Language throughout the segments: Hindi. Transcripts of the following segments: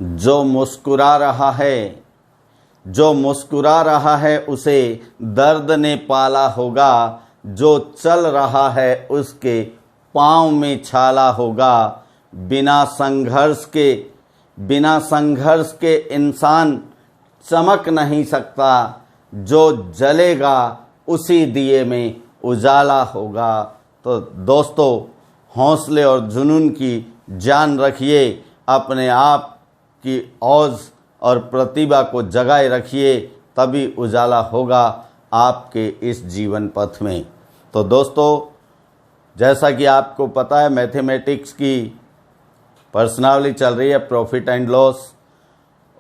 जो मुस्कुरा रहा है उसे दर्द ने पाला होगा, जो चल रहा है उसके पाँव में छाला होगा। बिना संघर्ष के इंसान चमक नहीं सकता, जो जलेगा उसी दिए में उजाला होगा। तो दोस्तों, हौसले और जुनून की जान रखिए, अपने आप की औज और प्रतिभा को जगाए रखिए, तभी उजाला होगा आपके इस जीवन पथ में। तो दोस्तों, जैसा कि आपको पता है, मैथमेटिक्स की प्रश्नावली चल रही है, प्रॉफिट एंड लॉस,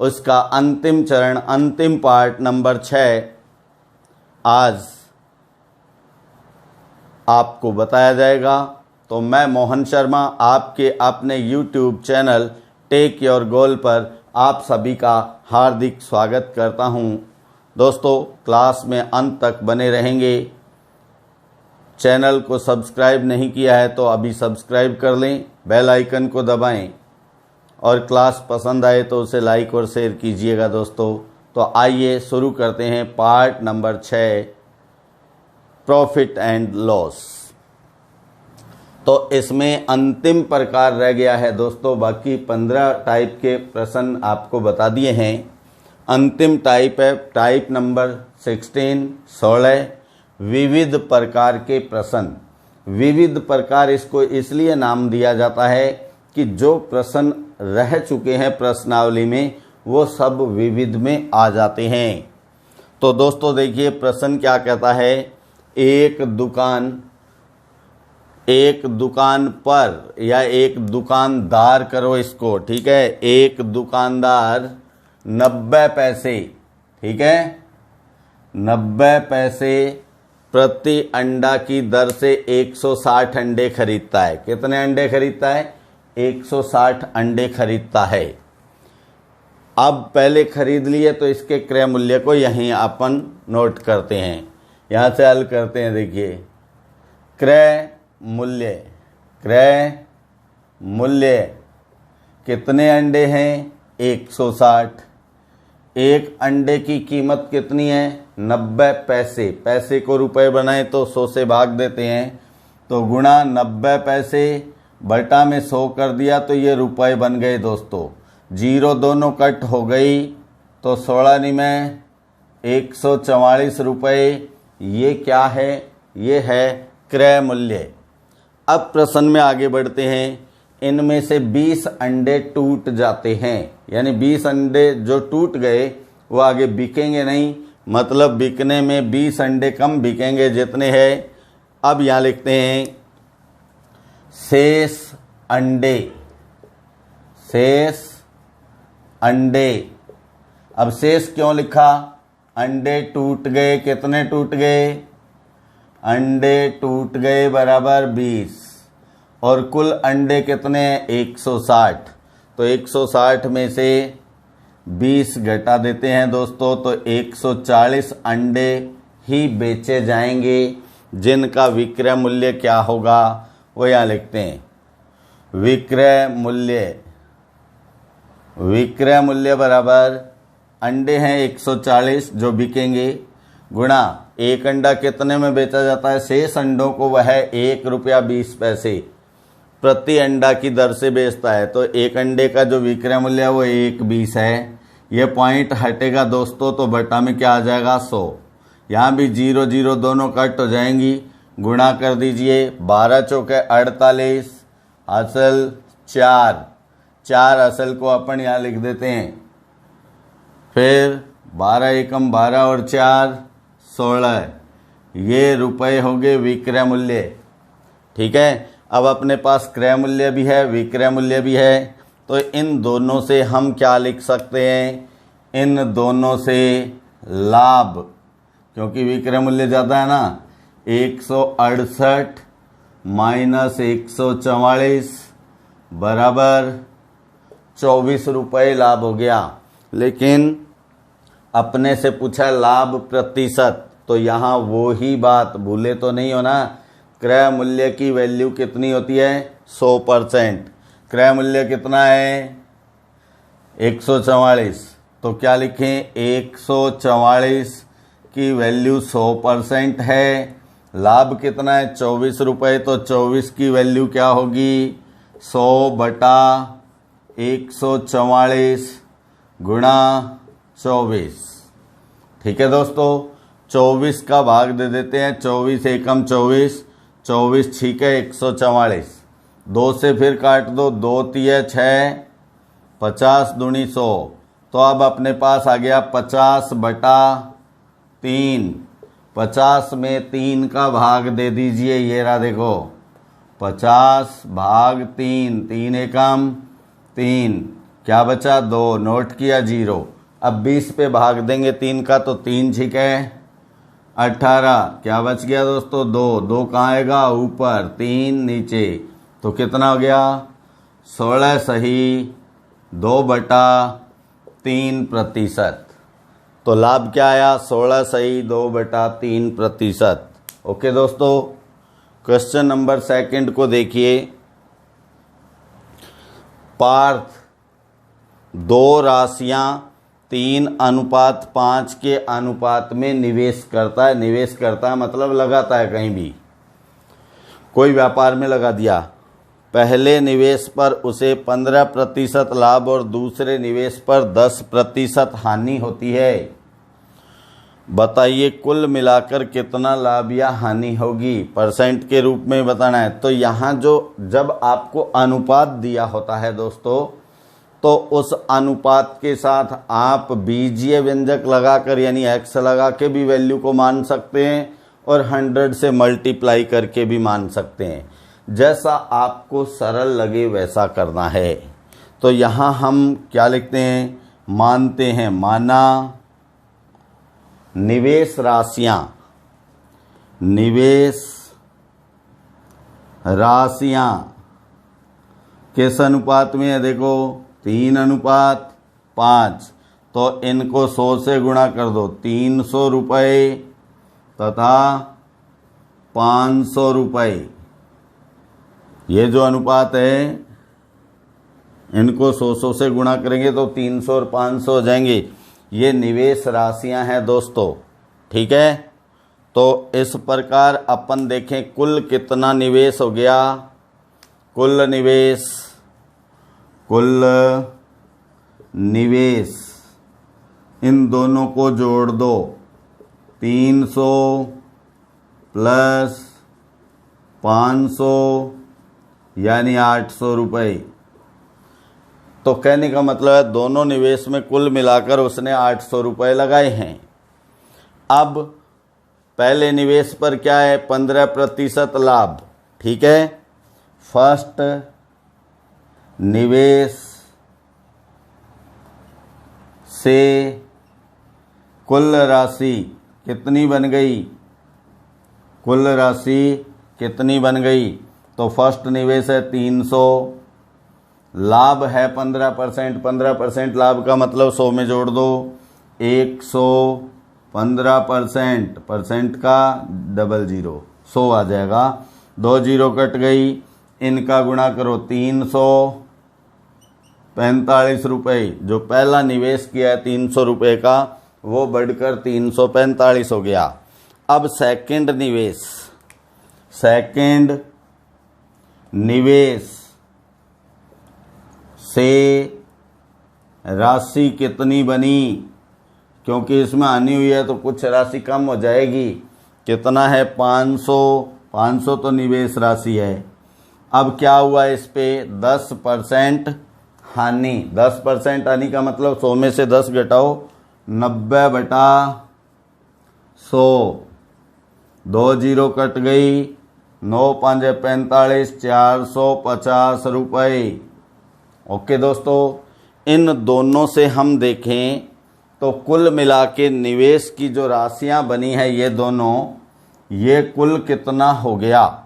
उसका अंतिम चरण, अंतिम पार्ट नंबर 6 आज आपको बताया जाएगा। तो मैं मोहन शर्मा आपके अपने YouTube channel take your goal पर आप सभी का हार्दिक स्वागत करता हूं। दोस्तों, क्लास में अंत तक बने रहेंगे। चैनल को सब्सक्राइब नहीं किया है तो अभी सब्सक्राइब कर लें, बेल आइकन को दबाएं और क्लास पसंद आए तो उसे लाइक और शेयर कीजिएगा दोस्तों। तो आइए शुरू करते हैं part number 6, profit and loss. तो इसमें अंतिम प्रकार रह गया है दोस्तों, बाकी 15 टाइप के प्रश्न आपको बता दिए हैं। अंतिम टाइप है टाइप नंबर 16 विविध प्रकार के प्रश्न। विविध प्रकार इसको इसलिए नाम दिया जाता है कि जो प्रश्न रह चुके हैं प्रश्नावली में वो सब विविध में आ जाते हैं। तो दोस्तों देखिए, प्रश्न क्या कहता है, एक दुकान पर या एक दुकानदार करो इसको, ठीक है, एक दुकानदार 90 पैसे, ठीक है, 90 पैसे प्रति अंडा की दर से 160 अंडे खरीदता है। कितने अंडे खरीदता है? 160 अंडे खरीदता है। अब पहले खरीद लिए तो इसके क्रय मूल्य को यहीं अपन नोट करते हैं, यहाँ से हल करते हैं। देखिए, क्रय मूल्य कितने अंडे हैं? 160। एक अंडे की कीमत कितनी है? 90 पैसे। पैसे को रुपए बनाए तो 100 से भाग देते हैं, तो गुणा 90 पैसे बटा में 100 कर दिया तो ये रुपए बन गए दोस्तों। जीरो दोनों कट हो गई तो 16 में 144 रुपये। ये क्या है? ये है क्रय मूल्य। अब प्रश्न में आगे बढ़ते हैं। इनमें से 20 अंडे टूट जाते हैं, यानी 20 अंडे जो टूट गए वो आगे बिकेंगे नहीं, मतलब बिकने में 20 अंडे कम बिकेंगे जितने हैं। अब यहाँ लिखते हैं शेष अंडे। अब शेष क्यों लिखा? अंडे टूट गए। कितने टूट गए? अंडे टूट गए बराबर 20, और कुल अंडे कितने हैं? 160। तो 160 में से 20 घटा देते हैं दोस्तों, तो 140 अंडे ही बेचे जाएंगे, जिनका विक्रय मूल्य क्या होगा वो यहाँ लिखते हैं। विक्रय मूल्य बराबर अंडे हैं 140 जो बिकेंगे, गुणा एक अंडा कितने में बेचा जाता है? शेष अंडों को वह 1 रुपया 20 पैसे प्रति अंडा की दर से बेचता है। तो एक अंडे का जो विक्रय मूल्य है वो 1.20 है। ये पॉइंट हटेगा दोस्तों, तो बटा में क्या आ जाएगा? 100। यहाँ भी 0 0 दोनों कट हो जाएंगी, गुणा कर दीजिए। 12 चौके 48, असल 4 असल को अपन यहाँ लिख देते हैं। फिर 12 एकम 12 और 4 16, ये रुपए हो गए विक्रय मूल्य, ठीक है। अब अपने पास क्रय मूल्य भी है, विक्रय मूल्य भी है, तो इन दोनों से हम क्या लिख सकते हैं? इन दोनों से लाभ, क्योंकि विक्रय मूल्य ज़्यादा है ना। 168 माइनस 144 बराबर 24 रुपये लाभ हो गया। लेकिन अपने से पूछा लाभ प्रतिशत, तो यहाँ वो ही बात भूले तो नहीं हो ना। क्रय मूल्य की वैल्यू कितनी होती है? 100%। क्रय मूल्य कितना है? 144, तो क्या लिखें, 144 की वैल्यू 100% है। लाभ कितना है, 24 रुपये, तो 24 की वैल्यू क्या होगी, 100/144 गुणा 24। ठीक है दोस्तों, 24 का भाग दे देते हैं, 24 एकम 24, 24 ठीक है 144, 2 से फिर काट दो, 2 तिया 6, 50 दूनी 100, तो अब अपने पास आ गया 50/3। 50 में 3 का भाग दे दीजिए, ये रहा देखो 50/3, 3 एकम 3, क्या बचा 2, नोट किया 0। अब 20 पे भाग देंगे 3 का, तो 3 ठीक है 18, क्या बच गया दोस्तों 2, 2 कहाँ आएगा ऊपर, 3 नीचे, तो कितना हो गया 16 सही 2/3%। तो लाभ क्या आया, 16 सही 2/3%। ओके दोस्तों, क्वेश्चन नंबर 2 को देखिए। पार्थ 2 राशियां 3:5 के अनुपात में निवेश करता है। निवेश करता है मतलब लगाता है, कहीं भी कोई व्यापार में लगा दिया। पहले निवेश पर उसे 15% लाभ और दूसरे निवेश पर 10% हानि होती है। बताइए कुल मिलाकर कितना लाभ या हानि होगी, परसेंट के रूप में बताना है। तो यहाँ जब आपको अनुपात दिया होता है दोस्तों, तो उस अनुपात के साथ आप बीजीय व्यंजक लगाकर यानी x लगा के भी वैल्यू को मान सकते हैं और 100 से मल्टीप्लाई करके भी मान सकते हैं। जैसा आपको सरल लगे वैसा करना है। तो यहाँ हम क्या लिखते हैं, मानते हैं, माना निवेश राशियां किस अनुपात में है, देखो 3:5, तो इनको 100 से गुणा कर दो, 300 रुपये तथा 500 रुपये। ये जो अनुपात है इनको 100 से गुणा करेंगे तो 300 और 500 हो जाएंगे। ये निवेश राशियां हैं दोस्तों, ठीक है। तो इस प्रकार अपन देखें कुल कितना निवेश हो गया, कुल निवेश इन दोनों को जोड़ दो, 300 प्लस 500 यानी 800 रुपये। तो कहने का मतलब है दोनों निवेश में कुल मिलाकर उसने 800 रुपये लगाए हैं। अब पहले निवेश पर क्या है, 15% लाभ, ठीक है। फर्स्ट निवेश से कुल राशि कितनी बन गई, कुल राशि कितनी बन गई, तो फर्स्ट निवेश है 300, लाभ है 15%, 15% लाभ का मतलब 100 में जोड़ दो, 115%, परसेंट का 00, 100 आ जाएगा, 2 जीरो कट गई, इनका गुणा करो 345 रुपये। जो पहला निवेश किया है 300 रुपये का, वो बढ़कर 345 हो गया। अब सेकंड निवेश से राशि कितनी बनी, क्योंकि इसमें आनी हुई है तो कुछ राशि कम हो जाएगी। कितना है 500, 500 तो निवेश राशि है। अब क्या हुआ, इस पे 10% हानि, 10% हानि का मतलब 100 में से 10 घटाओ, 90/100, 2 जीरो कट गई, 9 5 45, 450 रुपये। ओके दोस्तों, इन दोनों से हम देखें तो कुल मिला के निवेश की जो राशियां बनी है ये दोनों, ये कुल कितना हो गया,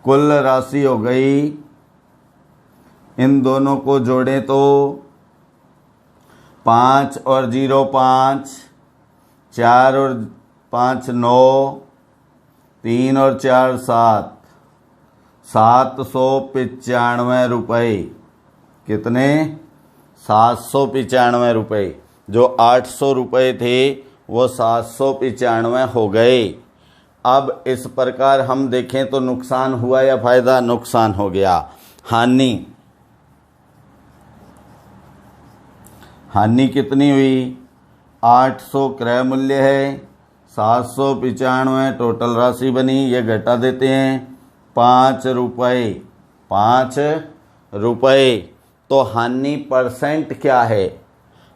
कुल राशि हो गई, इन दोनों को जोड़ें तो 5 और 0 5, 4 और 5 9, 3 और 4 7, 795 रुपये। कितने 795 रुपये। जो 800 रुपये थे वो 795 हो गए। अब इस प्रकार हम देखें तो नुकसान हुआ या फायदा? नुकसान हो गया। हानि कितनी हुई? 800 क्रय मूल्य है, 795 टोटल राशि बनी, ये घटा देते हैं 5 रुपये। 5 रुपये। तो हानि परसेंट क्या है?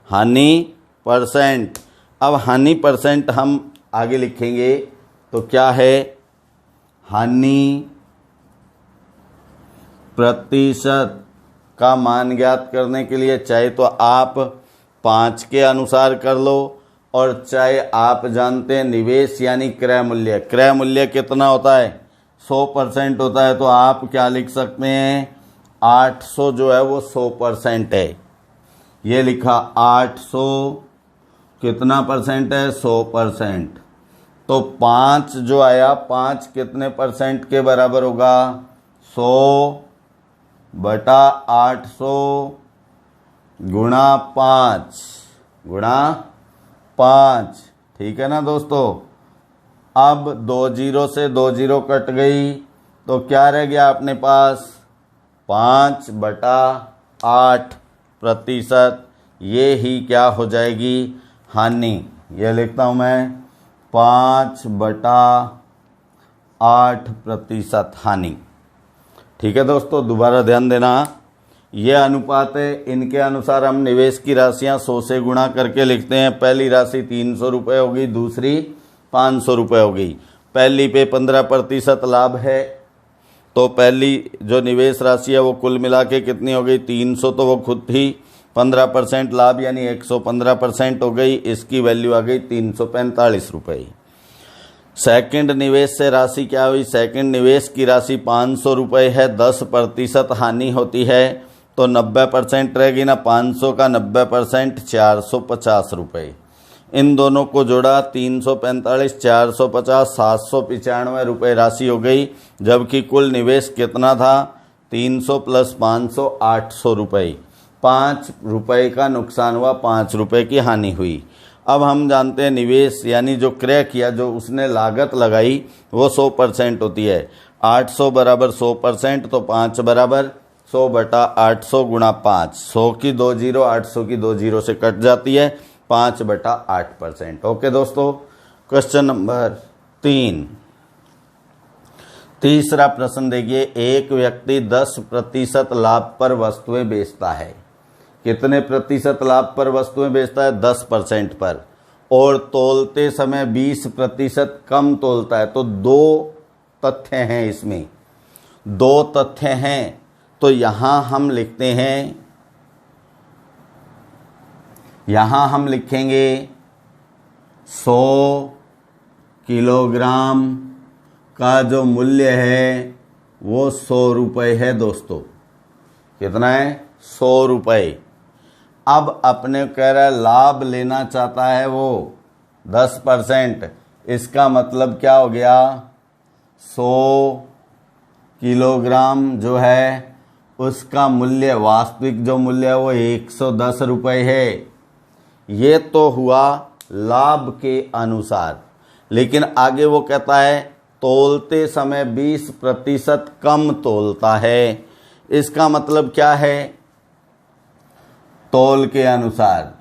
हानि परसेंट। अब हानि परसेंट हम आगे लिखेंगे तो क्या है? हानि प्रतिशत का मान ज्ञात करने के लिए चाहे तो आप 5 के अनुसार कर लो, और चाहे आप जानते हैं निवेश यानी क्रय मूल्य। क्रय मूल्य कितना होता है? 100% होता है। तो आप क्या लिख सकते हैं? 800 जो है वो 100% है। ये लिखा 800 कितना परसेंट है? 100%। तो 5 जो आया, 5 कितने परसेंट के बराबर होगा? 100 बटा 800 गुणा 5। ठीक है ना दोस्तों? अब 2 जीरो से 2 जीरो कट गई तो क्या रह गया अपने पास? 5 बटा 8%। ये ही क्या हो जाएगी? हानि। ये लिखता हूँ मैं 5 बटा 8% हानि। ठीक है दोस्तों, दोबारा ध्यान देना। ये अनुपात है, इनके अनुसार हम निवेश की राशियां 100 से गुणा करके लिखते हैं। पहली राशि 300 रुपये होगी, दूसरी 500 रुपये होगी। पहली पे 15% लाभ है, तो पहली जो निवेश राशि है वो कुल मिला के कितनी हो गई? 300। तो वो खुद ही 15% लाभ यानी 115% हो गई। इसकी वैल्यू आ गई 345 रुपये। सेकंड निवेश से राशि क्या हुई? सेकंड निवेश की राशि 500 रुपये है। 10% हानि होती है तो 90% रहेगी ना। 500 का 90% 450 रुपये। इन दोनों को जोड़ा 345 450 795 रुपये राशि हो गई। जबकि कुल निवेश कितना था? 300 + 500 800 रुपये। 5 रुपये का नुकसान हुआ, 5 रुपये की हानि हुई। अब हम जानते हैं निवेश यानी जो क्रय किया, जो उसने लागत लगाई वो 100% होती है। 800 बराबर 100%, तो 5 बराबर 100 बटा 800 गुणा 5। 100 की 2 जीरो 800 की 2 जीरो से कट जाती है। 5 बटा 8%। ओके दोस्तों, क्वेश्चन नंबर 3। तीसरा प्रश्न देखिए। एक व्यक्ति 10% लाभ पर वस्तुएं बेचता है। कितने प्रतिशत लाभ पर वस्तुएं बेचता है? 10% पर। और तोलते समय 20% कम तोलता है। तो 2 तथ्य हैं इसमें, 2 तथ्य हैं। तो यहां हम लिखते हैं, यहां हम लिखेंगे 100 किलोग्राम का जो मूल्य है वो 100 रुपये है दोस्तों। कितना है? 100 रुपये। अब अपने कह रहा है लाभ लेना चाहता है वो 10%। इसका मतलब क्या हो गया? 100 किलोग्राम जो है उसका मूल्य, वास्तविक जो मूल्य है वो 110 रुपये है। ये तो हुआ लाभ के अनुसार। लेकिन आगे वो कहता है तोलते समय 20% कम तोलता है। इसका मतलब क्या है? तोल के अनुसार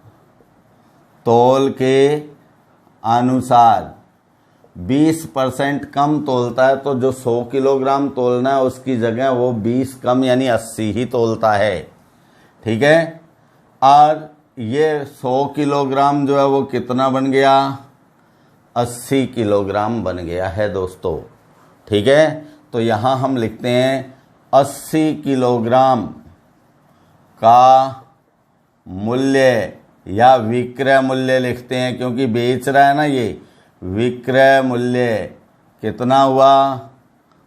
20% कम तोलता है। तो जो 100 किलोग्राम तोलना है उसकी जगह वो 20 कम यानी 80 ही तोलता है। ठीक है। और ये 100 किलोग्राम जो है वो कितना बन गया? 80 किलोग्राम बन गया है दोस्तों। ठीक है। तो यहाँ हम लिखते हैं 80 किलोग्राम का मूल्य या विक्रय मूल्य लिखते हैं, क्योंकि बेच रहा है ना ये। विक्रय मूल्य कितना हुआ?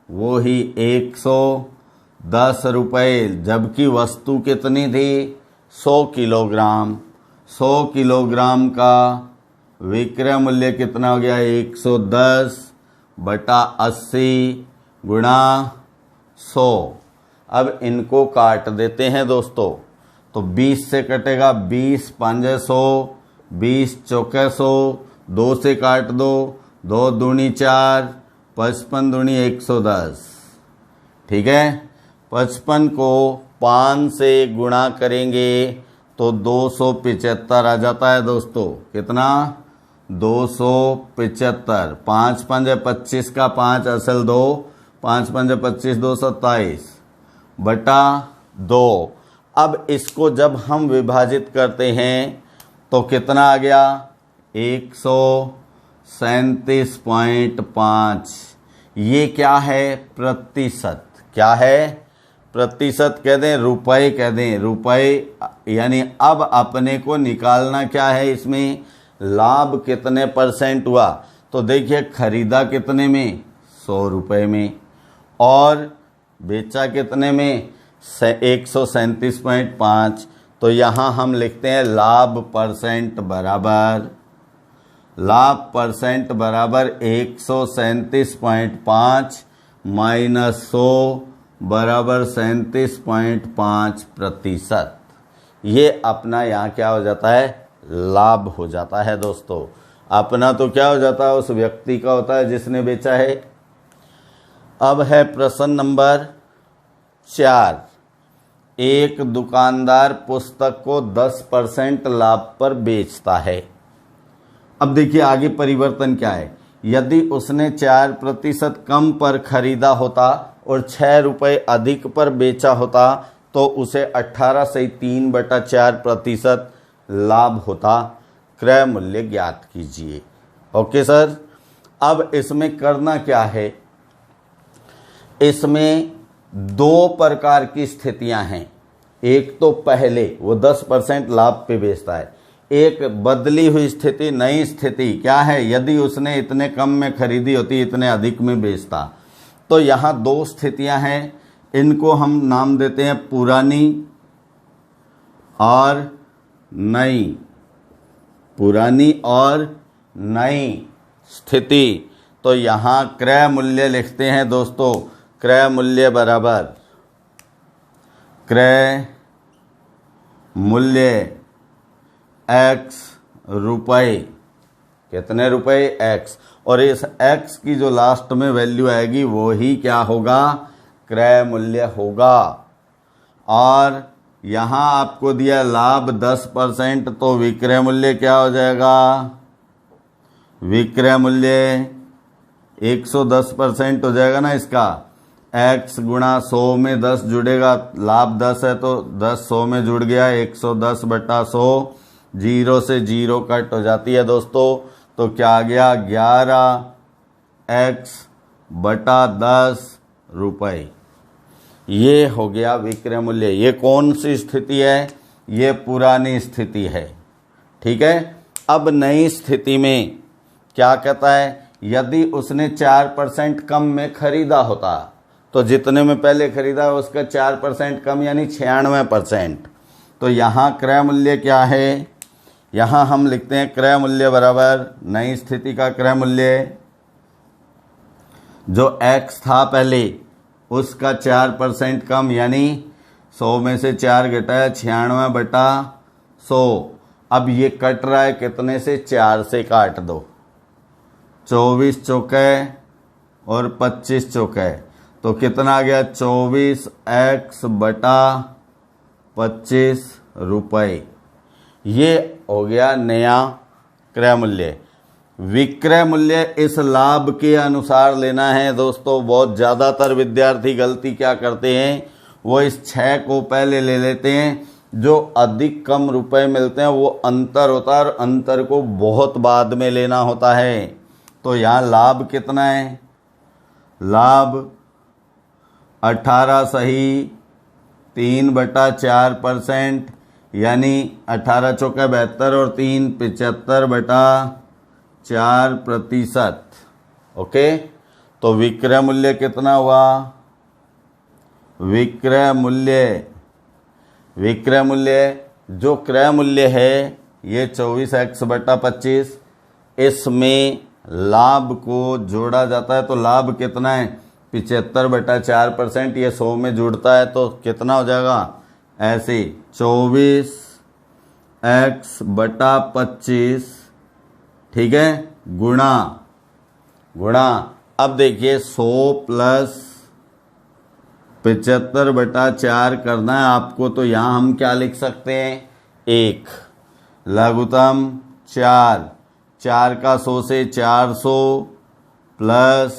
वो ही 110 रुपये। जबकि वस्तु कितनी थी? 100 किलोग्राम। 100 किलोग्राम का विक्रय मूल्य कितना हो गया? 110 बटा 80 गुणा 100। अब इनको काट देते हैं दोस्तों। तो 20 से कटेगा 20 5 100, 20 चौके 100, 2 से काट दो, 2 दूनी 4, 55 दूनी 110। ठीक है, 55 को 5 से गुणा करेंगे तो 275 आ जाता है दोस्तों। कितना? 275। 5 5 25 का 5 असल 2, 5 5 25, 2 27 बटा 2। अब इसको जब हम विभाजित करते हैं तो कितना आ गया? 137.5। ये क्या है? प्रतिशत। क्या है? प्रतिशत कह दें, रुपए कह दें, रुपए। यानी अब अपने को निकालना क्या है इसमें? लाभ कितने परसेंट हुआ। तो देखिए खरीदा कितने में? 100 रुपये में, और बेचा कितने में? 137.5। तो यहाँ हम लिखते हैं लाभ परसेंट बराबर, लाभ परसेंट बराबर 137.5 माइनस 100 बराबर 37.5%। ये अपना यहाँ क्या हो जाता है? लाभ हो जाता है दोस्तों। अपना तो क्या हो जाता है? उस व्यक्ति का होता है जिसने बेचा है। अब है प्रश्न नंबर 4। एक दुकानदार पुस्तक को 10% लाभ पर बेचता है। अब देखिए आगे परिवर्तन क्या है। यदि उसने 4% कम पर खरीदा होता और 6 रुपये अधिक पर बेचा होता तो उसे 18 से 3/4% लाभ होता। क्रय मूल्य ज्ञात कीजिए। ओके सर, अब इसमें करना क्या है? इसमें 2 प्रकार की स्थितियां हैं। एक तो पहले वो 10% लाभ पे बेचता है। एक बदली हुई स्थिति, नई स्थिति क्या है? यदि उसने इतने कम में खरीदी होती, इतने अधिक में बेचता। तो यहाँ 2 स्थितियां हैं, इनको हम नाम देते हैं पुरानी और नई। पुरानी और नई स्थिति। तो यहाँ क्रय मूल्य लिखते हैं दोस्तों। क्रय मूल्य बराबर क्रय मूल्य x रुपये। कितने रुपए? x। और इस x की जो लास्ट में वैल्यू आएगी वो ही क्या होगा? क्रय मूल्य होगा। और यहाँ आपको दिया लाभ 10%, तो विक्रय मूल्य क्या हो जाएगा? विक्रय मूल्य 110% हो जाएगा ना इसका। x गुणा 100 में 10 जुड़ेगा, लाभ 10 है तो 10 100 में जुड़ गया, 110 बटा 100। 0 से 0 कट हो जाती है दोस्तों। तो क्या आ गया? 11x बटा 10 रुपये। ये हो गया विक्रय मूल्य। ये कौन सी स्थिति है? ये पुरानी स्थिति है। ठीक है। अब नई स्थिति में क्या कहता है? यदि उसने 4% कम में खरीदा होता तो जितने में पहले खरीदा उसका 4% कम यानी 96%। तो यहाँ क्रय मूल्य क्या है? यहाँ हम लिखते हैं क्रय मूल्य बराबर नई स्थिति का क्रय मूल्य जो x था पहले उसका 4% कम यानी 100 में से 4 घटाया 96 बटा 100। अब ये कट रहा है कितने से? 4 से काट दो। 24 चौके और 25 चौके, तो कितना आ गया? 24x बटा 25 रुपये। ये हो गया नया क्रय मूल्य। विक्रय मूल्य इस लाभ के अनुसार लेना है दोस्तों। बहुत ज़्यादातर विद्यार्थी गलती क्या करते हैं? वो इस 6 को पहले ले लेते हैं। जो अधिक कम रुपए मिलते हैं वो अंतर होता है और अंतर को बहुत बाद में लेना होता है। तो यहाँ लाभ कितना है? लाभ 18 सही 3/4% यानी 18 चौके 72 और 3 75 बटा 4%। ओके, तो विक्रय मूल्य कितना हुआ? विक्रय मूल्य जो क्रय मूल्य है ये 24x बटा 25। इसमें लाभ को जोड़ा जाता है तो लाभ कितना है? 75 बटा 4%। ये 100 में जुड़ता है तो कितना हो जाएगा? ऐसे 24x/25, ठीक है, गुणा अब देखिए 100 + 75/4 करना है आपको, तो यहां हम क्या लिख सकते हैं, 1 लघुत्तम 4 का 100 से 400 +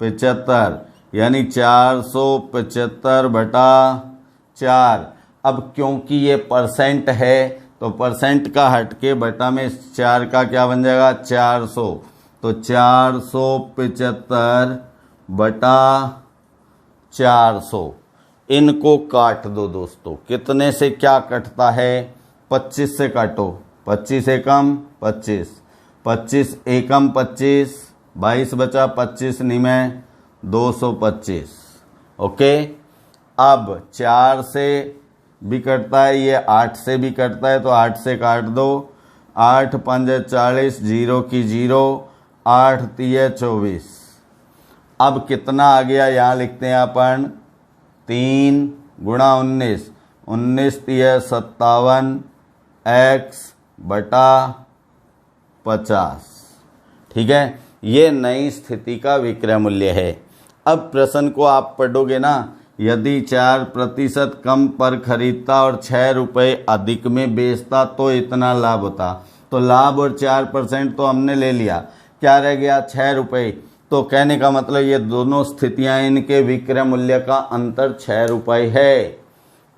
75 यानी 475/4। अब क्योंकि ये परसेंट है तो परसेंट का हटके बटा में 4 का क्या बन जाएगा, 400, तो 475/400। इनको काट दो दोस्तों, कितने से क्या कटता है, 25 से काटो, 25 एकम 25, 25 एकम 25, 22 बचा, 25 निमे 225। ओके, अब 4 से भी कटता है, ये 8 से भी कटता है, तो 8 से काट दो, 8 × 5 = 40, 0 की 0, 8 × 3 = 24। अब कितना आ गया, यहाँ लिखते हैं अपन 3 × 19, 19 × 3 = 57x/50, ठीक है। ये नई स्थिति का विक्रय मूल्य है। अब प्रश्न को आप पढ़ोगे ना, यदि 4% कम पर खरीदता और 6 रुपये अधिक में बेचता तो इतना लाभ होता। तो लाभ और 4% तो हमने ले लिया, क्या रह गया, 6 रुपये। तो कहने का मतलब ये दोनों स्थितियां, इनके विक्रय मूल्य का अंतर 6 रुपये है।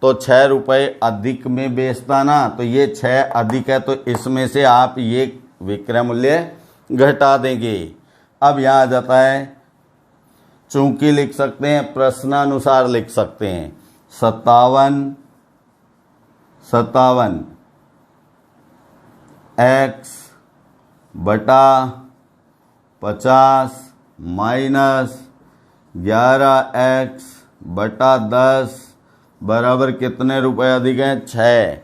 तो 6 रुपये अधिक में बेचता ना, तो ये 6 अधिक है, तो इसमें से आप ये विक्रय मूल्य घटा देंगे। अब यहाँ आ जाता है, चूंकि लिख सकते हैं, प्रश्नानुसार लिख सकते हैं, 57 x/50 माइनस 11x/10 बराबर कितने रुपए अधिक हैं, 6।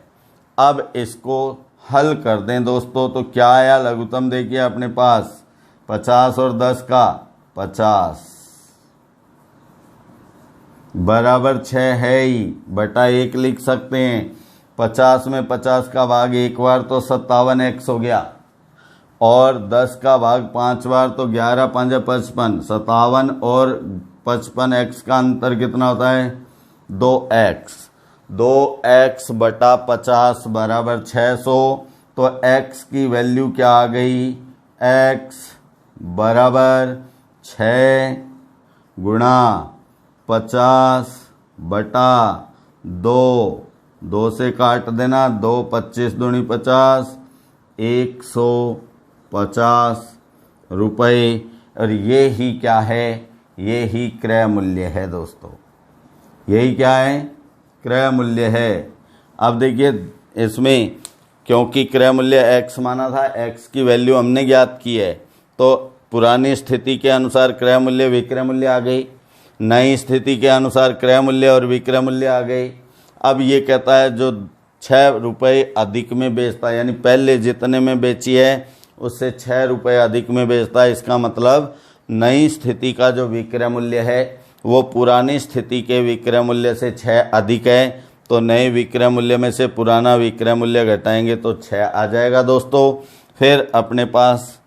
अब इसको हल कर दें दोस्तों, तो क्या आया, लघुत्तम देखिए अपने पास, 50 और 10 का 50 बराबर 6 है ही, बटा 1 लिख सकते हैं। 50 में 50 का भाग एक बार तो 57x हो गया, और 10 का भाग 5 बार तो 11 × 5 = 55। 57 और 55x का अंतर कितना होता है, 2x। 2x/50 बराबर 600। तो x की वैल्यू क्या आ गई, x बराबर 6 × 50/2, 2 से काट देना, 2 × 25 = 50, 150 रुपये। और ये ही क्या है, ये ही क्रय मूल्य है दोस्तों, यही क्या है, क्रय मूल्य है। अब देखिए इसमें, क्योंकि क्रय मूल्य x माना था, x की वैल्यू हमने ज्ञात की है, तो पुरानी स्थिति के अनुसार क्रय मूल्य विक्रय मूल्य आ गई, नई स्थिति के अनुसार क्रय मूल्य और विक्रय मूल्य आ गई। अब ये कहता है जो 6 रुपये अधिक में बेचता है, यानी पहले जितने में बेची है उससे 6 रुपये अधिक में बेचता है, इसका मतलब नई स्थिति का जो विक्रय मूल्य है वो पुरानी स्थिति के विक्रय मूल्य से 6 अधिक है। तो नए विक्रय मूल्य में से पुराना विक्रय मूल्य घटाएंगे तो 6 आ जाएगा दोस्तों। फिर अपने पास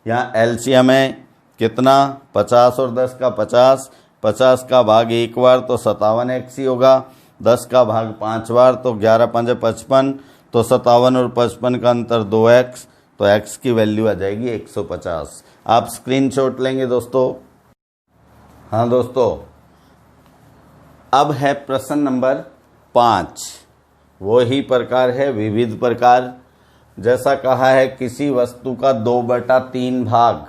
यहाँ एलसीएम है कितना, 50 और 10 का 50, 50 का भाग एक बार तो 57x ही होगा, 10 का भाग 5 बार तो 11 × 5 = 55, तो 57 और 55 का अंतर 2x, तो x की वैल्यू आ जाएगी 150। आप स्क्रीनशॉट लेंगे दोस्तों। हाँ दोस्तों, अब है प्रश्न नंबर 5। वो ही प्रकार है विविध प्रकार। जैसा कहा है, किसी वस्तु का 2/3 भाग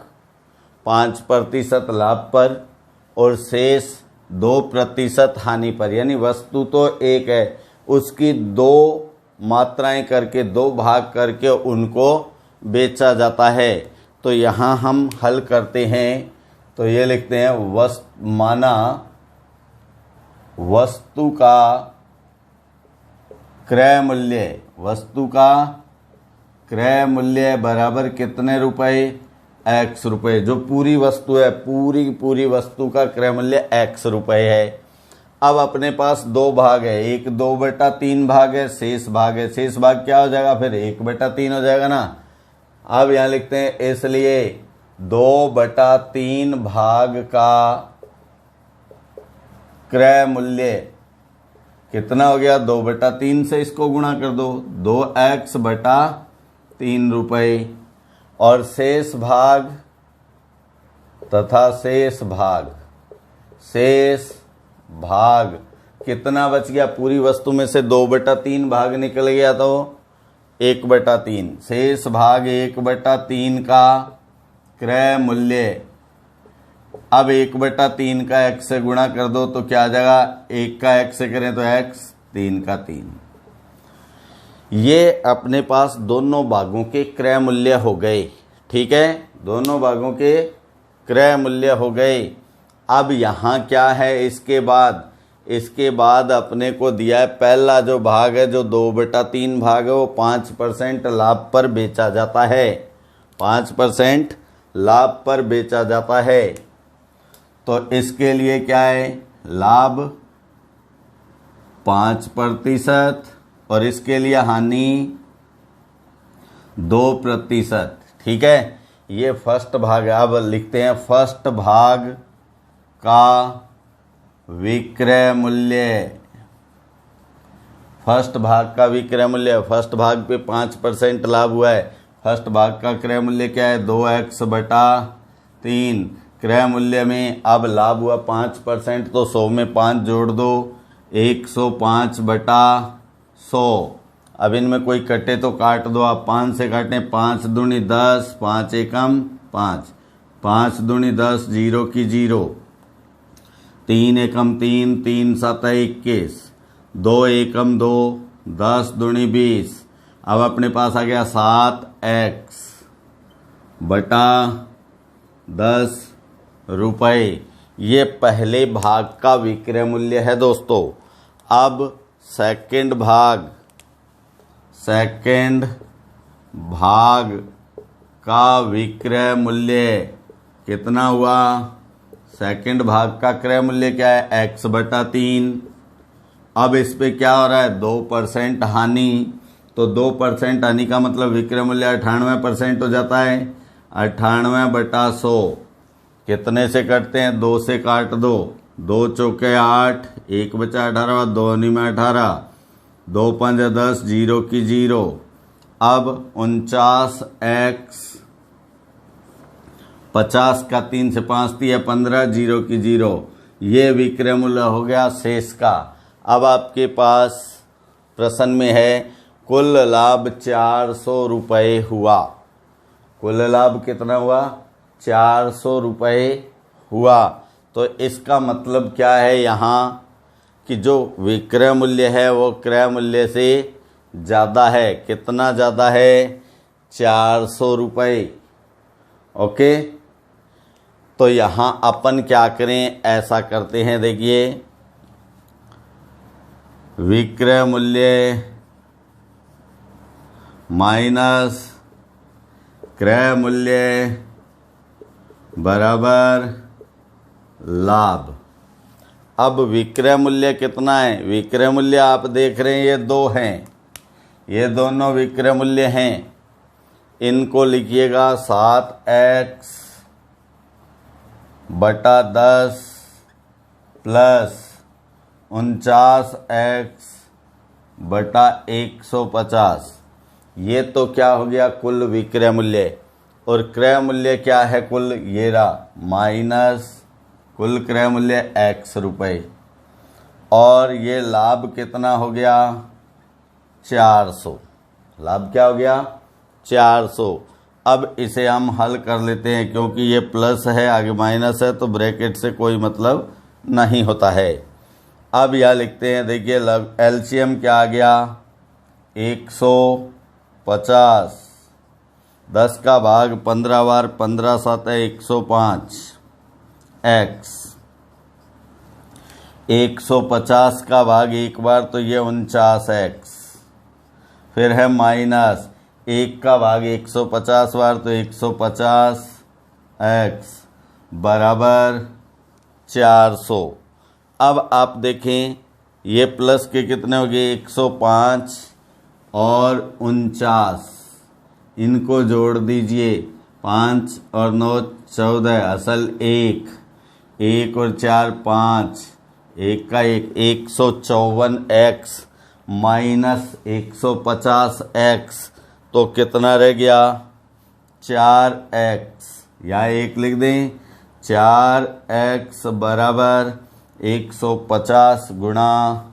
5% लाभ पर और शेष 2% हानि पर, यानी वस्तु तो एक है, उसकी 2 मात्राएं करके, 2 भाग करके उनको बेचा जाता है। तो यहाँ हम हल करते हैं, तो ये लिखते हैं, माना वस्तु का क्रय मूल्य, वस्तु का क्रय मूल्य बराबर कितने रुपए, x रुपये। जो पूरी वस्तु है, पूरी वस्तु का क्रय मूल्य x रुपये है। अब अपने पास दो भाग है, एक 2/3 भाग है, शेष भाग है। शेष भाग क्या हो जाएगा फिर 1/3 हो जाएगा ना। अब यहां लिखते हैं इसलिए 2/3 भाग का क्रय मूल्य कितना हो गया, 2/3 से इसको गुणा कर दो, 2x/3 रुपए। और शेष भाग तथा शेष भाग कितना बच गया, पूरी वस्तु में से 2/3 भाग निकल गया तो 1/3। शेष भाग 1/3 का क्रय मूल्य। अब 1/3 का x से गुणा कर दो तो क्या आ जाएगा, 1 का x से करें तो x, 3 का 3। ये अपने पास दोनों भागों के क्रय मूल्य हो गए। ठीक है, दोनों भागों के क्रय मूल्य हो गए। अब यहाँ क्या है, इसके बाद अपने को दिया है पहला जो भाग है, जो 2/3 भाग है, वो 5% लाभ पर बेचा जाता है। 5% लाभ पर बेचा जाता है। तो इसके लिए क्या है, लाभ 5% और इसके लिए हानि 2%। ठीक है, ये फर्स्ट भाग है। अब लिखते हैं फर्स्ट भाग का विक्रय मूल्य। फर्स्ट भाग का विक्रय मूल्य, फर्स्ट भाग पे 5% लाभ हुआ है। फर्स्ट भाग का क्रय मूल्य क्या है, 2x/3। क्रय मूल्य में अब लाभ हुआ 5%, तो 100 में 5 जोड़ दो, 105/100। अब इनमें कोई कटे तो काट दो आप, 5 से काटें, 5 दूनी 10, 5 एकम 5, 5 दूनी 10, 0 की 0, 3 एकम 3, 3 7 21, 2 एकम 2, 10 दूनी 20। अब अपने पास आ गया 7x/10 रुपए। ये पहले भाग का विक्रय मूल्य है दोस्तों। अब सेकंड भाग का विक्रय मूल्य कितना हुआ। सेकंड भाग का क्रय मूल्य क्या है, x/3। अब इस पे क्या हो रहा है, 2% हानि। तो 2% हानि का मतलब विक्रय मूल्य 98% हो जाता है। 98/100 कितने से कटते हैं, 2 से काट दो, 2 चौके 8, 1 बचा 18, 2 में 18, 2 5 10, 0 की 0। अब 49x, 50 का 3 से 5 दिया 15, 0 की 0। ये विक्रय मूल्य हो गया शेष का। अब आपके पास प्रश्न में है कुल लाभ 400 रुपये हुआ। कुल लाभ कितना हुआ, 400 रुपये हुआ। तो इसका मतलब क्या है यहाँ कि जो विक्रय मूल्य है वो क्रय मूल्य से ज़्यादा है। कितना ज़्यादा है, 400 रुपये। ओके, तो यहाँ अपन क्या करें, ऐसा करते हैं, देखिए विक्रय मूल्य माइनस क्रय मूल्य बराबर लाभ। अब विक्रय मूल्य कितना है, विक्रय मूल्य आप देख रहे हैं ये 2 हैं, ये दोनों विक्रय मूल्य हैं। इनको लिखिएगा 7x/10 प्लस 49x/150। ये तो क्या हो गया, कुल विक्रय मूल्य। और क्रय मूल्य क्या है, कुल ये रहा, माइनस कुल क्रय मूल्य x रुपये। और ये लाभ कितना हो गया, 400। लाभ क्या हो गया, 400। अब इसे हम हल कर लेते हैं, क्योंकि ये प्लस है आगे माइनस है तो ब्रैकेट से कोई मतलब नहीं होता है। अब यह लिखते हैं, देखिए एलसीएम क्या आ गया, 150। 10 का भाग 15 बार, 15 7 105 x। 150 का भाग 1 बार तो ये 49x। फिर है माइनस 1 का भाग 150 बार तो 150x बराबर 400। अब आप देखें ये प्लस के कितने हो गए 105 और 49, इनको जोड़ दीजिए 5 और 9 14, असल 1 और 4 5, 1 का 1 154x माइनस 150x, तो कितना रह गया 4x, या 1 लिख दें 4x बराबर 150 गुणा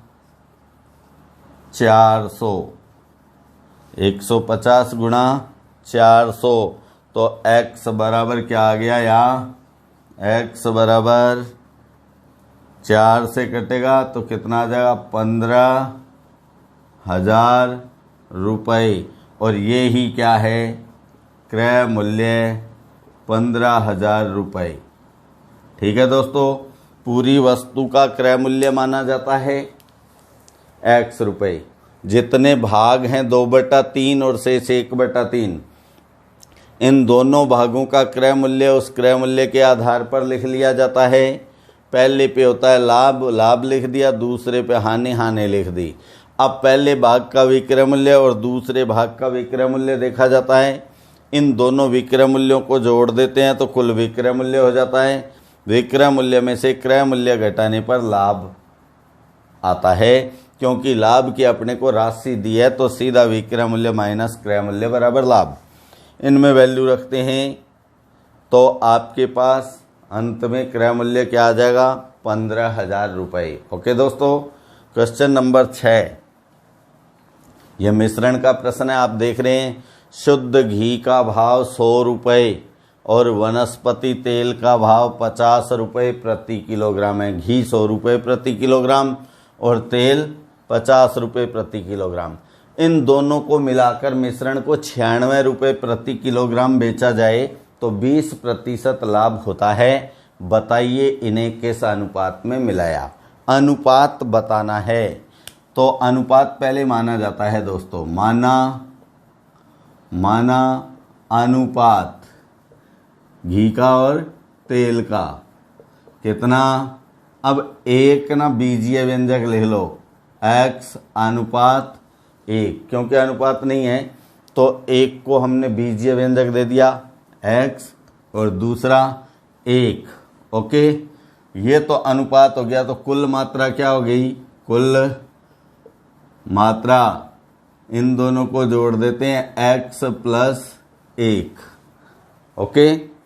400, 150 गुणा 400, तो x बराबर क्या आ गया यहाँ, x बराबर 4 से कटेगा तो कितना आ जाएगा 15,000 रुपये, और ये ही क्या है क्रय मूल्य 15,000 रुपये। ठीक है दोस्तों, पूरी वस्तु का क्रय मूल्य माना जाता है x रुपये। जितने भाग हैं 2/3 और शेष 1/3, इन दोनों भागों का क्रय मूल्य उस क्रय मूल्य के आधार पर लिख लिया जाता है। पहले पे होता है लाभ, लाभ लिख दिया, दूसरे पे हानि, हानि लिख दी। अब पहले भाग का विक्रय मूल्य और दूसरे भाग का विक्रय मूल्य देखा जाता है। इन दोनों विक्रय मूल्यों को जोड़ देते हैं तो कुल विक्रय मूल्य हो जाता है। विक्रय मूल्य में से क्रय मूल्य घटाने पर लाभ आता है, क्योंकि लाभ की अपने को राशि दी है तो सीधा विक्रय मूल्य माइनस क्रय मूल्य बराबर लाभ। इनमें वैल्यू रखते हैं तो आपके पास अंत में क्रय मूल्य क्या आ जाएगा 15,000 रुपये। ओके दोस्तों, क्वेश्चन नंबर 6, यह मिश्रण का प्रश्न है। आप देख रहे हैं शुद्ध घी का भाव 100 रुपये और वनस्पति तेल का भाव 50 रुपये प्रति किलोग्राम है। घी 100 रुपये प्रति किलोग्राम और तेल 50 रुपये प्रति किलोग्राम। इन दोनों को मिलाकर मिश्रण को 96 रुपये प्रति किलोग्राम बेचा जाए तो 20% लाभ होता है। बताइए इन्हें किस अनुपात में मिलाया। अनुपात बताना है तो अनुपात पहले माना जाता है दोस्तों, माना अनुपात घी का और तेल का कितना। अब एक ना बीजीय व्यंजक लिख लो, x अनुपात 1, क्योंकि अनुपात नहीं है तो एक को हमने बीजीय व्यंजक दे दिया x और दूसरा 1। ओके, ये तो अनुपात हो गया। तो कुल मात्रा क्या हो गई, कुल मात्रा इन दोनों को जोड़ देते हैं x + 1। ओके,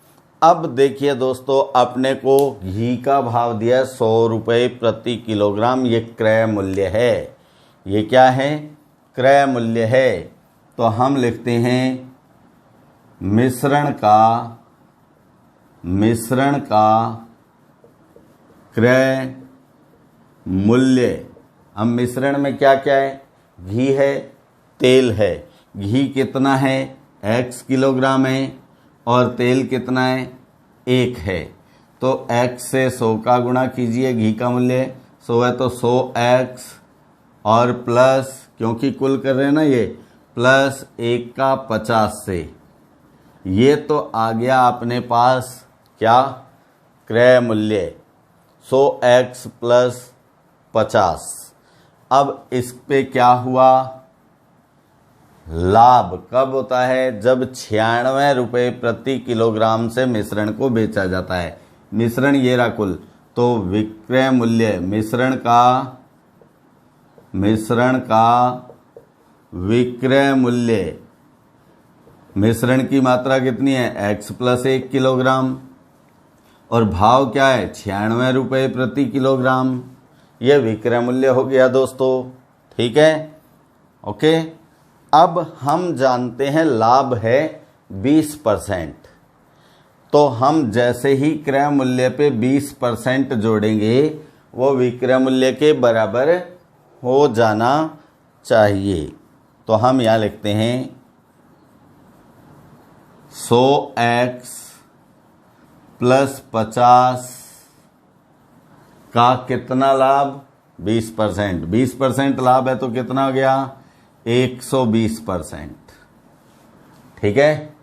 अब देखिए दोस्तों, अपने को घी का भाव दिया है 100 रुपये प्रति किलोग्राम, ये क्रय मूल्य है। ये क्या है, क्रय मूल्य है। तो हम लिखते हैं मिश्रण का क्रय मूल्य। अब मिश्रण में क्या क्या है, घी है, तेल है। घी कितना है, x किलोग्राम है और तेल कितना है, 1 है। तो x से 100 का गुणा कीजिए, घी का मूल्य 100 है तो 100x और प्लस, क्योंकि कुल कर रहे हैं ना ये, प्लस 1 का 50 से, ये तो आ गया अपने पास क्या, क्रय मूल्य 100x + 50। अब इस पे क्या हुआ, लाभ कब होता है, जब 96 रुपये प्रति किलोग्राम से मिश्रण को बेचा जाता है। मिश्रण ये रहा कुल, तो विक्रय मूल्य मिश्रण का विक्रय मूल्य, मिश्रण की मात्रा कितनी है, x + 1 किलोग्राम और भाव क्या है 96 रुपये प्रति किलोग्राम। यह विक्रय मूल्य हो गया दोस्तों। ठीक है, ओके। अब हम जानते हैं लाभ है 20%, तो हम जैसे ही क्रय मूल्य पे 20% जोड़ेंगे वो विक्रय मूल्य के बराबर हो जाना चाहिए। तो हम यहाँ लिखते हैं 100x + 50 का कितना लाभ, 20%। 20% लाभ है तो कितना हो गया, 120%। ठीक है,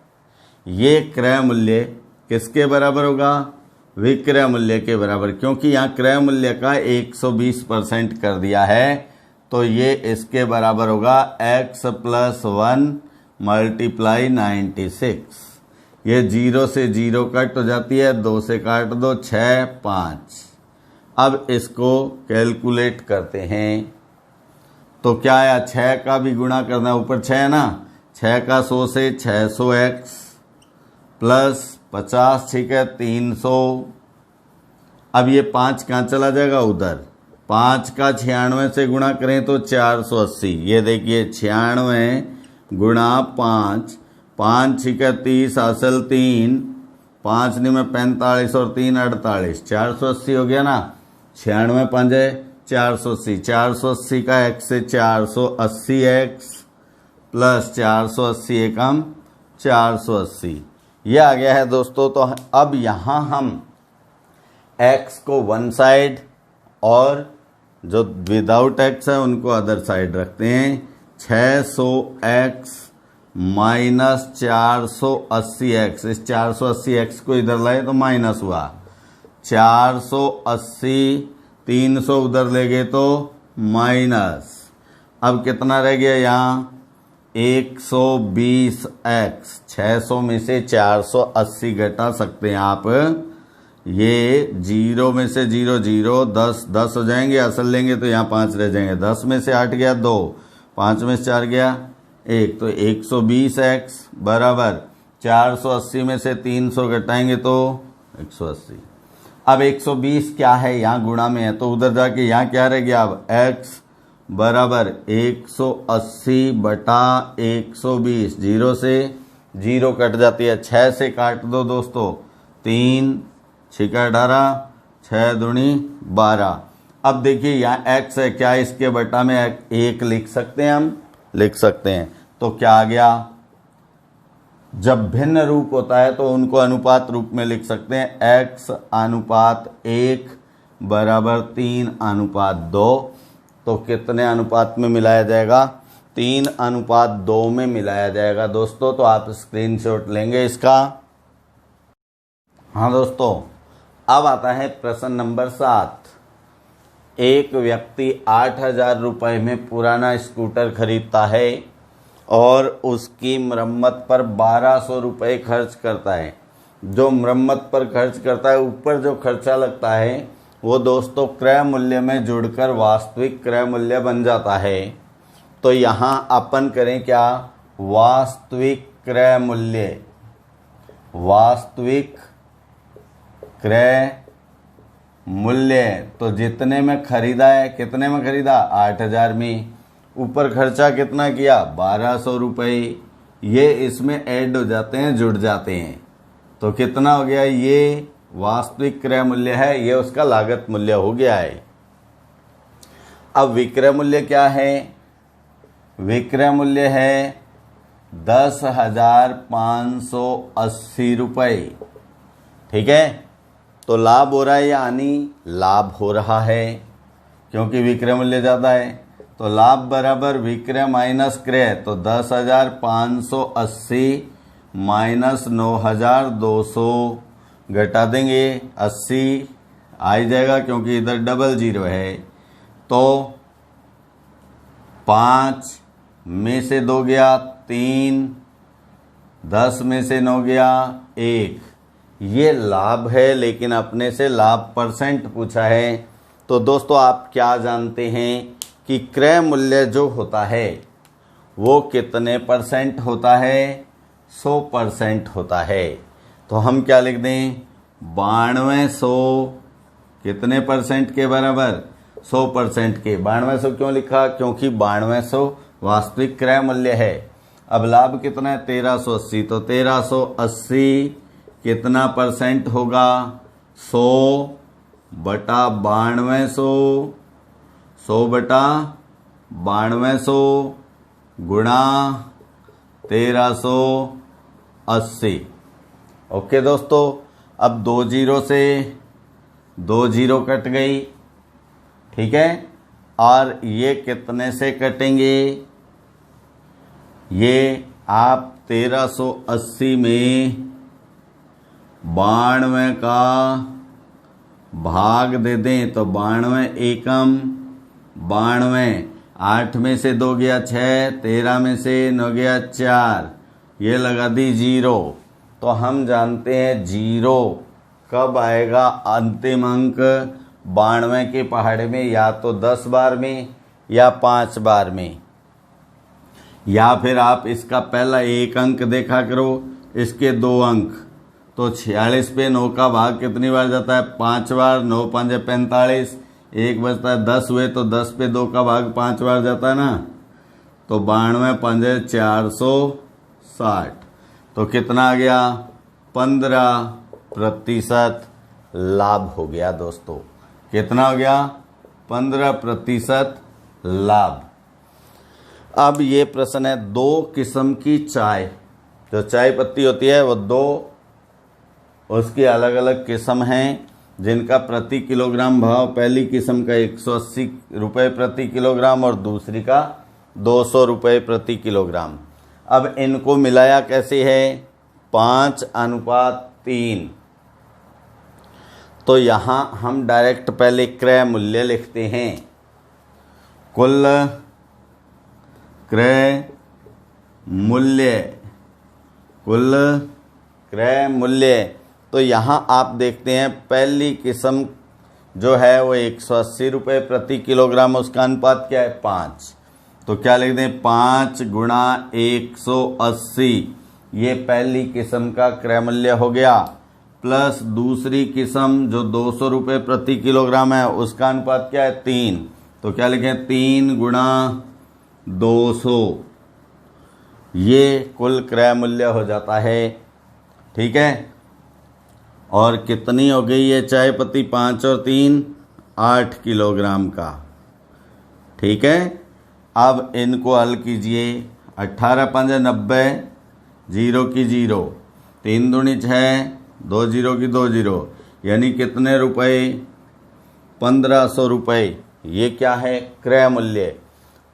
ये क्रय मूल्य किसके बराबर होगा, विक्रय मूल्य के बराबर, क्योंकि यहाँ क्रय मूल्य का 120% कर दिया है, तो ये इसके बराबर होगा x + 1 × 96। ये 0 से 0 कट हो जाती है, 2 से काट दो, 6 5। अब इसको कैलकुलेट करते हैं, तो क्या आया, 6 का भी गुणा करना है, ऊपर 6 है ना, 6 का 100 से 600x प्लस 50, ठीक है, 300। अब ये 5 कहाँ चला जाएगा, उधर। 5 का 96 से गुणा करें तो 480। ये देखिए 96 गुणा 5, 5 6 30 हासिल 3, 5 में 45 और 3 48, 480 हो गया ना। 96 5 480, 480 का x से 480x प्लस 480 एकम 480, ये आ गया है दोस्तों। तो अब यहाँ हम x को वन साइड और जो विदाउट x है उनको अदर साइड रखते हैं। 600x माइनस 480x, इस 480x को इधर लाए तो माइनस हुआ। 480 300 उधर ले गए तो माइनस। अब कितना रह गया यहाँ, 120x। 600 में से 480 घटा सकते हैं आप। ये 0 में से 0 0, 10 10 हो जाएंगे, असल लेंगे तो यहाँ 5 रह जाएंगे। 10 में से 8 गया 2, 5 में से 4 गया 1, तो 120x बराबर 480 में से 300 घटाएंगे तो 180। अब 120 क्या है, यहाँ गुणा में है, तो उधर जाके यहाँ क्या रह गया, अब x बराबर 180 बटा 120। 0 से 0 कट जाती है, 6 से काट दो दोस्तों, 3 6 18, 6 दूनी 12। अब देखिए यहाँ x है, क्या इसके बटा में 1 लिख सकते हैं, हम लिख सकते हैं। तो क्या आ गया, जब भिन्न रूप होता है तो उनको अनुपात रूप में लिख सकते हैं। x अनुपात 1 बराबर 3:2। तो कितने अनुपात में मिलाया जाएगा, 3:2 में मिलाया जाएगा दोस्तों। तो आप स्क्रीनशॉट लेंगे इसका। हाँ दोस्तों, अब आता है प्रश्न नंबर 7। एक व्यक्ति 8,000 रुपये में पुराना स्कूटर खरीदता है और उसकी मरम्मत पर 1,200 रुपये खर्च करता है। जो मरम्मत पर खर्च करता है, ऊपर जो खर्चा लगता है वो दोस्तों क्रय मूल्य में जुड़कर वास्तविक क्रय मूल्य बन जाता है। तो यहाँ अपन करें क्या, वास्तविक क्रय मूल्य, वास्तविक क्रय मूल्य। तो जितने में खरीदा है, कितने में खरीदा, 8,000 में। ऊपर खर्चा कितना किया, 1,200 रुपये। ये इसमें ऐड हो जाते हैं, जुड़ जाते हैं। तो कितना हो गया, ये वास्तविक क्रय मूल्य है, ये उसका लागत मूल्य हो गया है। अब विक्रय मूल्य क्या है, विक्रय मूल्य है 10,580 रुपये। ठीक है, तो लाभ हो रहा है या हानि, लाभ हो रहा है क्योंकि विक्रय मूल्य ज़्यादा है। तो लाभ बराबर विक्रय माइनस क्रय, तो 10,580 माइनस 9,200 घटा देंगे, 80 आ ही जाएगा क्योंकि इधर डबल 0 है। तो 5 में से 2 गया 3, 10 में से 9 गया 1। ये लाभ है, लेकिन अपने से लाभ परसेंट पूछा है। तो दोस्तों आप क्या जानते हैं कि क्रय मूल्य जो होता है वो कितने परसेंट होता है, 100% होता है। तो हम क्या लिख दें, 9200 कितने परसेंट के बराबर, 100% के। 9200 क्यों लिखा, क्योंकि 9200 वास्तविक क्रय मूल्य है। अब लाभ कितना है, 1380। तो 1380 कितना परसेंट होगा, 100 बटा 9200, 100 बटा 9200 गुणा 1380। ओके दोस्तों, अब 2 0 से 2 0 कट गई। ठीक है, और ये कितने से कटेंगे, ये आप 1380 में 92 का भाग दे दें तो 92 एकम 92, 8 में से 2 गया 6, 13 में से 9 गया 4, ये लगा दी 0। तो हम जानते हैं 0 कब आएगा अंतिम अंक 92 के पहाड़े में, या तो 10 बार में या 5 बार में, या फिर आप इसका पहला 1 अंक देखा करो, इसके 2 अंक। तो 46 पे 9 का भाग कितनी बार जाता है? 5 बार। 9 5 45, 1 बचता है, 10 हुए तो 10 पे 2 का भाग 5 बार जाता है ना। तो 92 5 460, तो कितना आ गया? 15% लाभ हो गया दोस्तों। कितना हो गया? 15% लाभ। अब ये प्रश्न है, 2 किस्म की चाय, जो चाय पत्ती होती है वो 2 उसकी अलग अलग किस्म हैं जिनका प्रति किलोग्राम भाव, पहली किस्म का 180 रुपये प्रति किलोग्राम और दूसरी का 200 रुपये प्रति किलोग्राम। अब इनको मिलाया कैसे है? 5:3। तो यहाँ हम डायरेक्ट पहले क्रय मूल्य लिखते हैं। कुल क्रय मूल्य, कुल क्रय मूल्य। तो यहाँ आप देखते हैं पहली किस्म जो है वो 180 रुपये प्रति किलोग्राम, उसका अनुपात क्या है? 5। तो क्या लिख दें? 5 गुणा 180, ये पहली किस्म का क्रय मूल्य हो गया, प्लस दूसरी किस्म जो 200 रुपये प्रति किलोग्राम है उसका अनुपात क्या है? 3। तो क्या लिखें? 3 गुणा 200, ये कुल क्रय मूल्य हो जाता है। ठीक है। और कितनी हो गई ये चाय पत्ती? 5 और 3 8 किलोग्राम का। ठीक है। अब इनको हल कीजिए। 18 5 90, 0 की 0, 3 दूनी 6, 2 0 की 2 0, यानी कितने रुपए? 1500 रुपये। ये क्या है? क्रय मूल्य।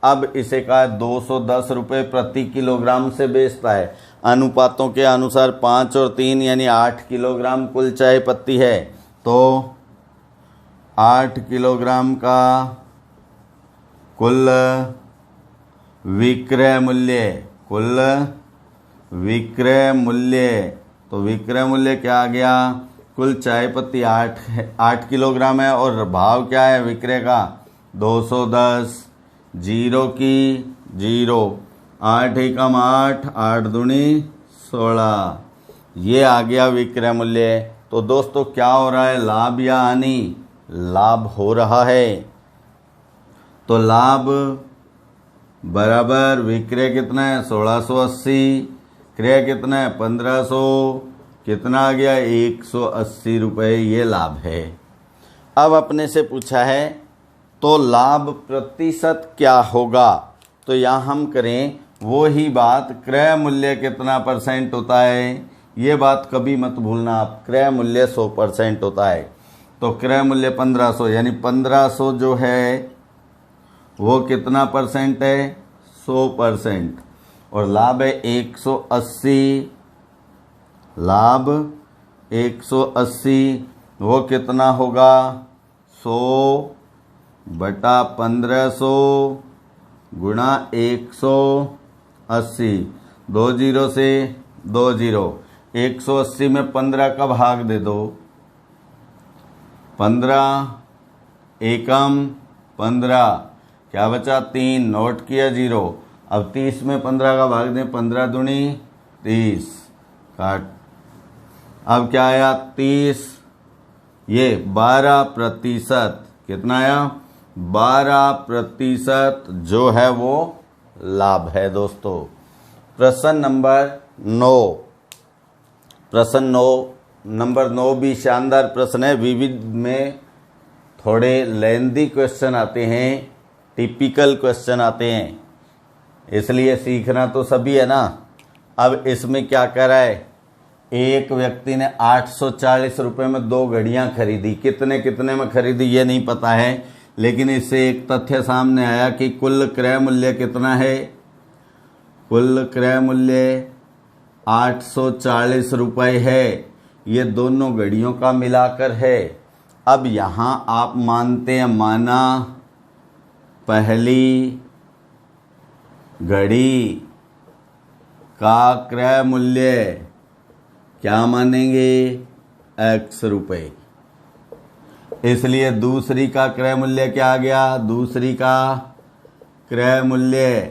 अब इसे कहा 210 रुपये प्रति किलोग्राम से बेचता है। अनुपातों के अनुसार 5 और 3 यानी 8 किलोग्राम कुल चाय पत्ती है, तो 8 किलोग्राम का कुल विक्रय मूल्य, कुल विक्रय मूल्य। तो विक्रय मूल्य क्या आ गया? कुल चाय पत्ती 8 किलोग्राम है और भाव क्या है विक्रय का? 210, 0 की 0, 8 एकम 8, 8 दूनी 16, ये आ गया विक्रय मूल्य। तो दोस्तों क्या हो रहा है? लाभ या हानि? लाभ हो रहा है। तो लाभ बराबर विक्रय कितना है? 1680, क्रय कितना है? 1500, कितना आ गया? 180 रुपये, ये लाभ है। अब अपने से पूछा है तो लाभ प्रतिशत क्या होगा? तो यहाँ हम करें वो ही बात, क्रय मूल्य कितना % होता है, ये बात कभी मत भूलना आप। क्रय मूल्य 100% होता है। तो क्रय मूल्य 1500, यानी 1500 जो है वो कितना % है? 100%। और लाभ है 180, लाभ 180, वो कितना होगा? 100/1500 गुणा 180, 2 0 से 2 0, 180 में 15 का भाग दे दो, 15 एकम 15, क्या बचा? 3, नोट किया 0। अब 30 में 15 का भाग दें, 15 दूनी 30, काट। अब क्या आया? 30, ये 12%, कितना आया? 12% जो है वो लाभ है दोस्तों। प्रश्न नंबर 9, प्रश्न 9 नंबर 9 भी शानदार प्रश्न है। विविध में थोड़े लेंदी क्वेश्चन आते हैं, टिपिकल क्वेश्चन आते हैं, इसलिए सीखना तो सभी है ना। अब इसमें क्या कर रहा है? एक व्यक्ति ने 840 रुपये में 2 घड़ियां खरीदी। कितने कितने में खरीदी ये नहीं पता है, लेकिन इससे एक तथ्य सामने आया कि कुल क्रय मूल्य कितना है? कुल क्रय मूल्य 840 रुपये है। ये दोनों घड़ियों का मिलाकर है। अब यहाँ आप मानते हैं, माना पहली घड़ी का क्रय मूल्य क्या मानेंगे, x रुपए। इसलिए दूसरी का क्रय मूल्य क्या आ गया, दूसरी का क्रय मूल्य,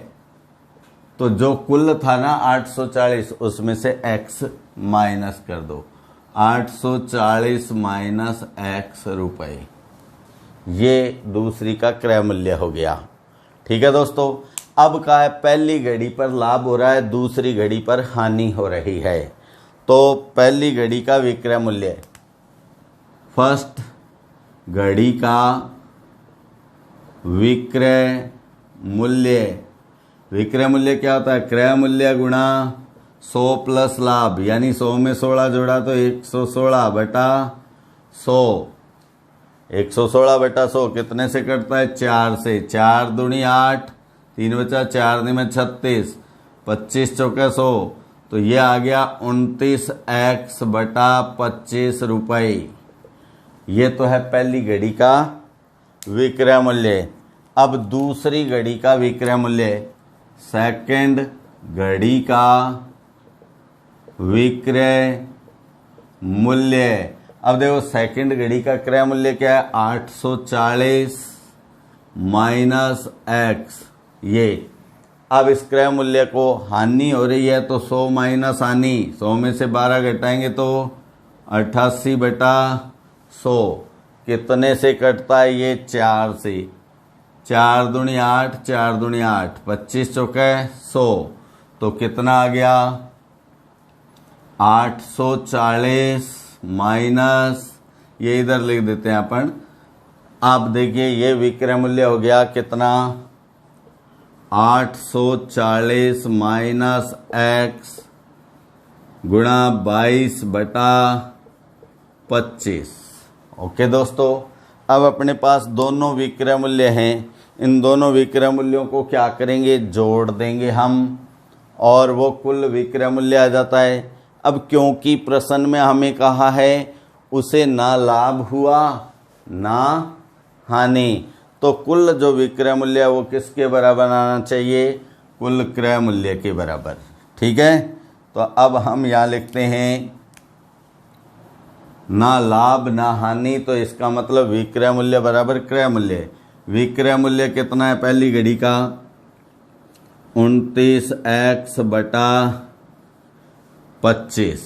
तो जो कुल था ना 840, उसमें से x माइनस कर दो, 840 माइनस x रुपए, ये दूसरी का क्रय मूल्य हो गया। ठीक है दोस्तों, अब का है पहली घड़ी पर लाभ हो रहा है, दूसरी घड़ी पर हानि हो रही है। तो पहली घड़ी का विक्रय मूल्य, फर्स्ट घड़ी का विक्रय मूल्य, विक्रय मूल्य क्या होता है, क्रय मूल्य गुणा 100 प्लस लाभ, यानी 100 में 16 जोड़ा तो 116 बटा 100, 116 बटा 100 कितने से कटता है, 4 से, 4 दूनी 8, 3 बचा 4 में 36, 25 चौके 100, तो ये आ गया 29x बटा 25 रुपये। ये तो है पहली घड़ी का विक्रय मूल्य। अब दूसरी घड़ी का विक्रय मूल्य, सेकंड घड़ी का विक्रय मूल्य। अब देखो सेकंड घड़ी का क्रय मूल्य क्या है, 840 माइनस x। ये अब इस क्रय मूल्य को हानि हो रही है तो 100 माइनस हानि, 100 में से 12 घटाएंगे तो 88 बटा 100, कितने से कटता है ये, 4 से, 4 दूनी 8, 4 दूनी 8, 25 चौके 100, तो कितना आ गया 840 माइनस, ये इधर लिख देते हैं अपन। आप देखिए ये विक्रय मूल्य हो गया कितना, 840 माइनस x गुणा 22 बटा 25। ओके दोस्तों, अब अपने पास दोनों विक्रय मूल्य हैं, इन दोनों विक्रय मूल्यों को क्या करेंगे, जोड़ देंगे हम, और वो कुल विक्रय मूल्य आ जाता है। अब क्योंकि प्रश्न में हमें कहा है उसे ना लाभ हुआ ना हानि, तो कुल जो विक्रय मूल्य है वो किसके बराबर आना चाहिए, कुल क्रय मूल्य के बराबर। ठीक है, तो अब हम यहाँ लिखते हैं ना लाभ ना हानि, तो इसका मतलब विक्रय मूल्य बराबर क्रय मूल्य। विक्रय मूल्य कितना है पहली घड़ी का, 29x बटा 25,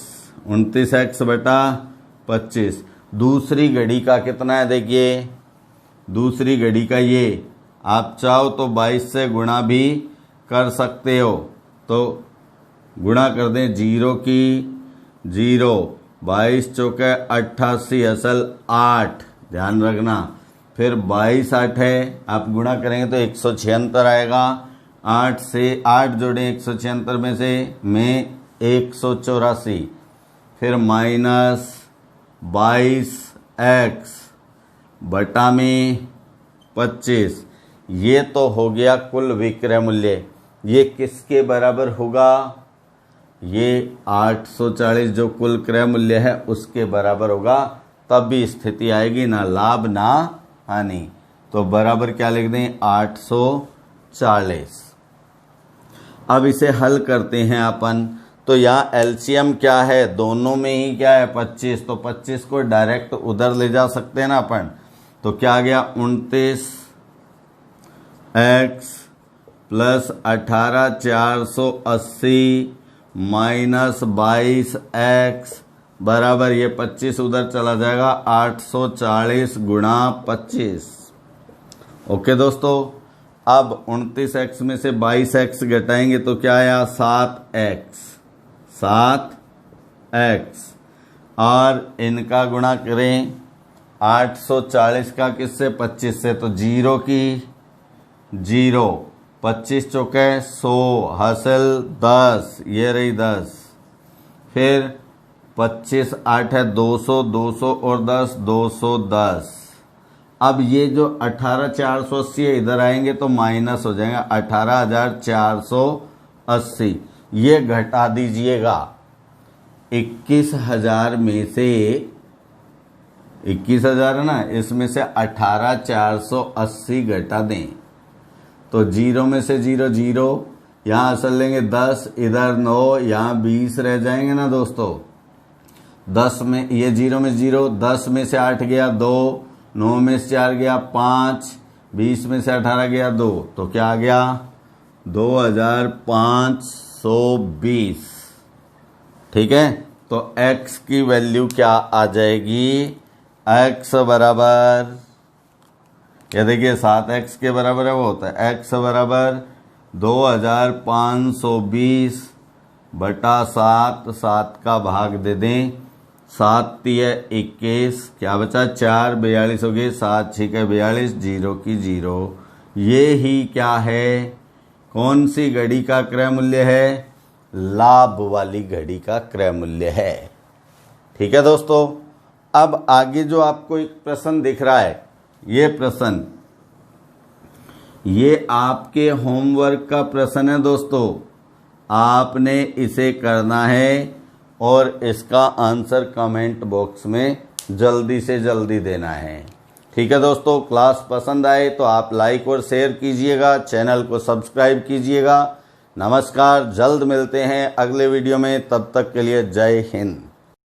29x बटा 25। दूसरी घड़ी का कितना है, देखिए दूसरी घड़ी का ये, आप चाहो तो 22 से गुणा भी कर सकते हो, तो गुणा कर दें, 0 की 0, 22 चौके 88, असल 8, ध्यान रखना, फिर 22 8 है, आप गुणा करेंगे तो 176 आएगा, 8 से 8 जोड़ें 176 में से, में 184, फिर माइनस 22x बटा में 25। ये तो हो गया कुल विक्रय मूल्य। ये किसके बराबर होगा, ये 840 जो कुल क्रय मूल्य है उसके बराबर होगा, तब भी स्थिति आएगी ना लाभ ना हानि। तो बराबर क्या लिख दें, 840। अब इसे हल करते हैं अपन, तो यहाँ एलसीएम क्या है, दोनों में ही क्या है 25, तो 25 को डायरेक्ट उधर ले जा सकते हैं ना अपन, तो क्या आ गया 29x प्लस 18 480 माइनस 22x बराबर, ये 25 उधर चला जाएगा, 840 गुणा 25। ओके दोस्तों, अब 29x में से 22x घटाएंगे तो क्या आया 7x, 7x, और इनका गुणा करें 840 का किससे, 25 से, तो 0 की 0, 25 चौके 100, हासिल 10, ये रही 10, फिर 25 8 है 200, 200 और 10 210। अब ये जो 18,480 है इधर आएंगे तो माइनस हो जाएगा, 18,480, ये घटा दीजिएगा, 21,000 में से 21,000 है ना, इसमें से 18,480 घटा दें तो 0 में से 0 0, यहाँ असल लेंगे 10, इधर 9, यहाँ 20 रह जाएंगे ना दोस्तों। 10 में ये 0 में 0, 10 में से 8 गया 2, 9 में से 4 गया 5, 20 में से 18 गया 2, तो क्या आ गया 2520। ठीक है, तो x की वैल्यू क्या आ जाएगी, x बराबर, ये देखिए 7x के बराबर है, वो होता है x बराबर 2520 बटा 7, 7 का भाग दे दें, 7 तिया 21, क्या बचा 4, 42 हो गए, 7 6 42, 0 की 0। ये ही क्या है, कौन सी घड़ी का क्रय मूल्य है, लाभ वाली घड़ी का क्रय मूल्य है। ठीक है दोस्तों, अब आगे जो आपको एक प्रश्न दिख रहा है, ये प्रश्न, ये आपके होमवर्क का प्रश्न है दोस्तों, आपने इसे करना है और इसका आंसर कमेंट बॉक्स में जल्दी से जल्दी देना है। ठीक है दोस्तों, क्लास पसंद आए तो आप लाइक और शेयर कीजिएगा, चैनल को सब्सक्राइब कीजिएगा। नमस्कार, जल्द मिलते हैं अगले वीडियो में, तब तक के लिए जय हिंद।